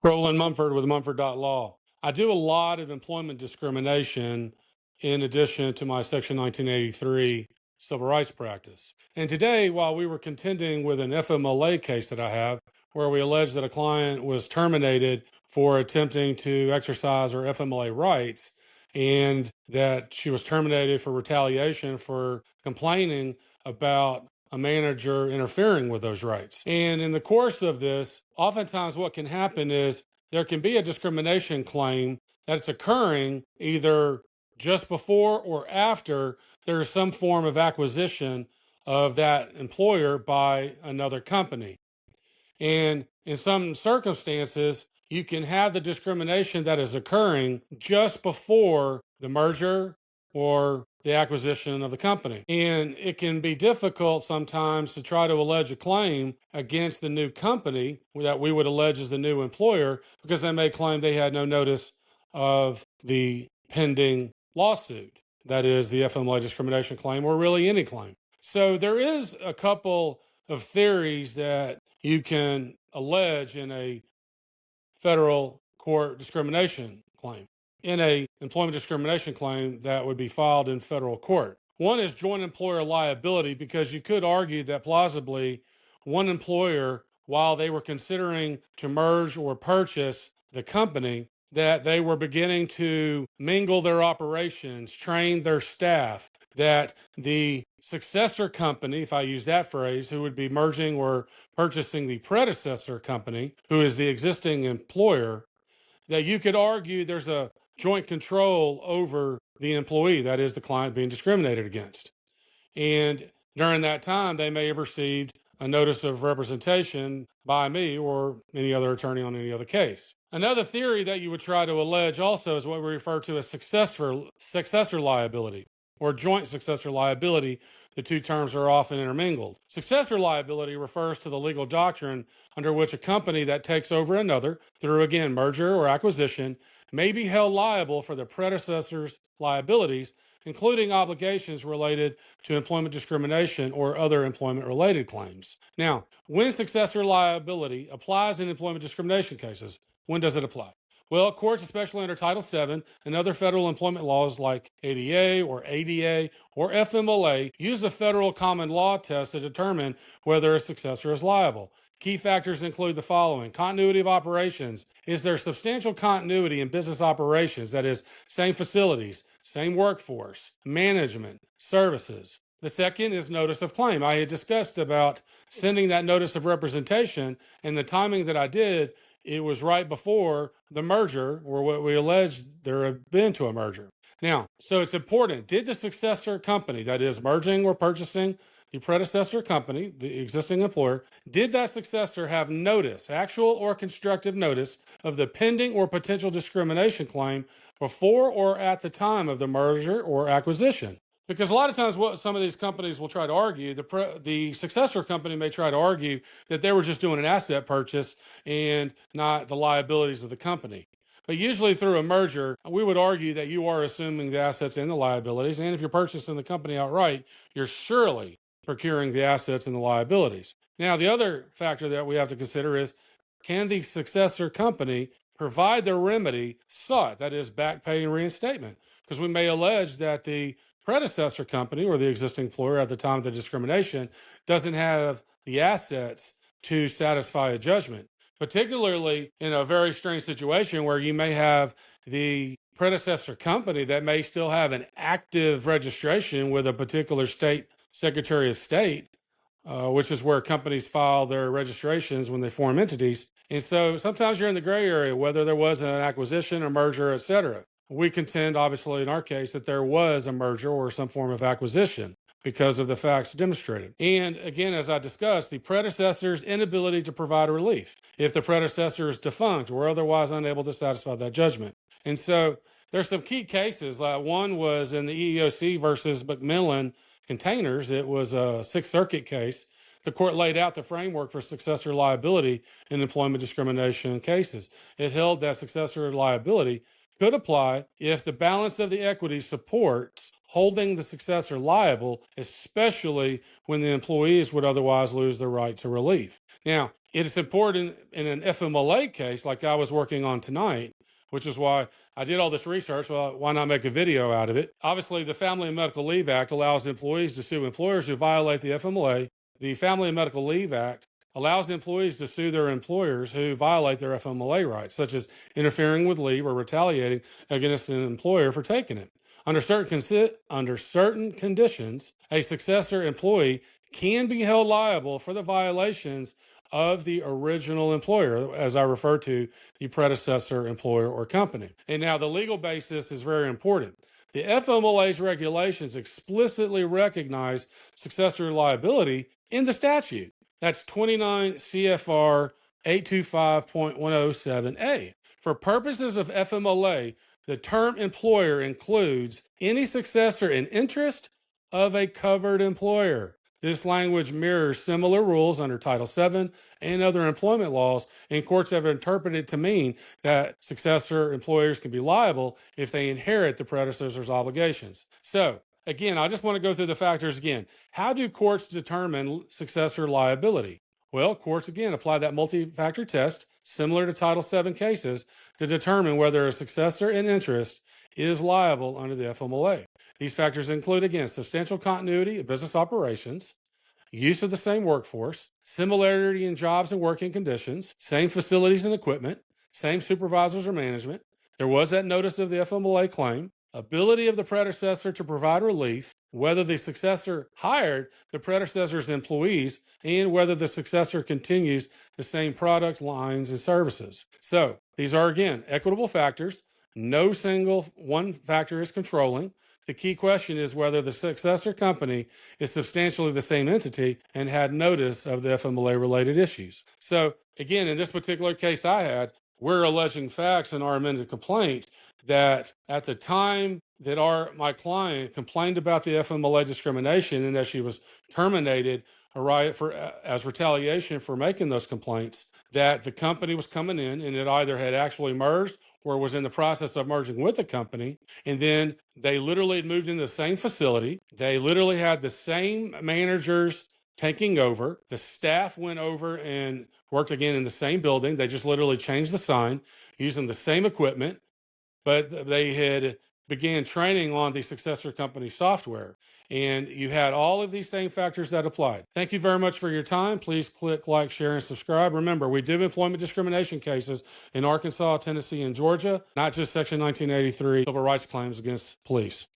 Roland Mumford with Mumford.law. I do a lot of employment discrimination in addition to my Section 1983 civil rights practice. And today, while we were contending with an FMLA case that I have, where we allege that a client was terminated for attempting to exercise her FMLA rights, and that she was terminated for retaliation for complaining about a manager interfering with those rights. And in the course of this, oftentimes what can happen is there can be a discrimination claim that's occurring either just before or after there is some form of acquisition of that employer by another company. And in some circumstances, you can have the discrimination that is occurring just before the merger or the acquisition of the company. And it can be difficult sometimes to try to allege a claim against the new company that we would allege is the new employer, because they may claim they had no notice of the pending lawsuit. That is the FMLA discrimination claim, or really any claim. So there is a couple of theories that you can allege in a federal court discrimination claim, in a employment discrimination claim that would be filed in federal court. One is joint employer liability, because you could argue that plausibly one employer, while they were considering to merge or purchase the company, that they were beginning to mingle their operations, train their staff, that the successor company, if I use that phrase, who would be merging or purchasing the predecessor company, who is the existing employer, that you could argue there's a joint control over the employee, that is the client being discriminated against. And during that time, they may have received a notice of representation by me or any other attorney on any other case. Another theory that you would try to allege also is what we refer to as successor liability, or joint successor liability. The two terms are often intermingled. Successor liability refers to the legal doctrine under which a company that takes over another through, again, merger or acquisition may be held liable for the predecessor's liabilities, including obligations related to employment discrimination or other employment-related claims. Now, when successor liability applies in employment discrimination cases, when does it apply? Well, courts, especially under Title VII and other federal employment laws like ADA or ADA or FMLA, use a federal common law test to determine whether a successor is liable. Key factors include the following: continuity of operations. Is there substantial continuity in business operations? That is, same facilities, same workforce, management, services. The second is notice of claim. I had discussed about sending that notice of representation, and the timing that I did, it was right before the merger, or what we alleged there had been to a merger. Now, so it's important. Did the successor company, that is merging or purchasing the predecessor company, the existing employer, did that successor have notice, actual or constructive notice, of the pending or potential discrimination claim before or at the time of the merger or acquisition? Because a lot of times what some of these companies will try to argue, the successor company may try to argue that they were just doing an asset purchase and not the liabilities of the company. But usually through a merger, we would argue that you are assuming the assets and the liabilities. And if you're purchasing the company outright, you're surely procuring the assets and the liabilities. Now, the other factor that we have to consider is, can the successor company provide the remedy sought, that is back pay and reinstatement? Because we may allege that the predecessor company or the existing employer at the time of the discrimination doesn't have the assets to satisfy a judgment, particularly in a very strange situation where you may have the predecessor company that may still have an active registration with a particular state Secretary of State, which is where companies file their registrations when they form entities. And so sometimes you're in the gray area, whether there was an acquisition or merger, et cetera. We contend, obviously, in our case, that there was a merger or some form of acquisition because of the facts demonstrated. And again, as I discussed, the predecessor's inability to provide relief if the predecessor is defunct or otherwise unable to satisfy that judgment. And so there's some key cases. One was in the EEOC versus Macmillan Containers. It was a Sixth Circuit case. The court laid out the framework for successor liability in employment discrimination cases. It held that successor liability could apply if the balance of the equity supports holding the successor liable, especially when the employees would otherwise lose their right to relief. Now, It is important in an FMLA case like I was working on tonight, which is why I did all this research. Well, why not make a video out of it? Obviously, the Family and Medical Leave Act allows employees to sue employers who violate the FMLA. The Family and Medical Leave Act allows employees to sue their employers who violate their FMLA rights, such as interfering with leave or retaliating against an employer for taking it. Under certain conditions, a successor employee can be held liable for the violations of the original employer, as I refer to the predecessor employer or company. And now the legal basis is very important. The FMLA's regulations explicitly recognize successor liability in the statute. That's 29 CFR 825.107A. For purposes of FMLA, the term employer includes any successor in interest of a covered employer. This language mirrors similar rules under Title VII and other employment laws, and courts have interpreted it to mean that successor employers can be liable if they inherit the predecessor's obligations. So, again, I just want to go through the factors again. How do courts determine successor liability? Well, courts, again, apply that multi-factor test, similar to Title VII cases, to determine whether a successor in interest is liable under the FMLA. These factors include, again, substantial continuity of business operations, use of the same workforce, similarity in jobs and working conditions, same facilities and equipment, same supervisors or management. There was that notice of the FMLA claim, ability of the predecessor to provide relief, whether the successor hired the predecessor's employees, and whether the successor continues the same product lines and services. So these are, again, equitable factors. No single one factor is controlling. The key question is whether the successor company is substantially the same entity and had notice of the FMLA related issues. So again, in this particular case I had, we're alleging facts in our amended complaint that at the time that my client complained about the FMLA discrimination and that she was terminated as retaliation for making those complaints, that the company was coming in and it either had actually merged or was in the process of merging with the company. And then they literally had moved into the same facility. They literally had the same managers taking over. The staff went over and worked again in the same building. They just literally changed the sign using the same equipment, but they had began training on the successor company software. And you had all of these same factors that applied. Thank you very much for your time. Please click like, share, and subscribe. Remember, we do employment discrimination cases in Arkansas, Tennessee, and Georgia, not just Section 1983 civil rights claims against police.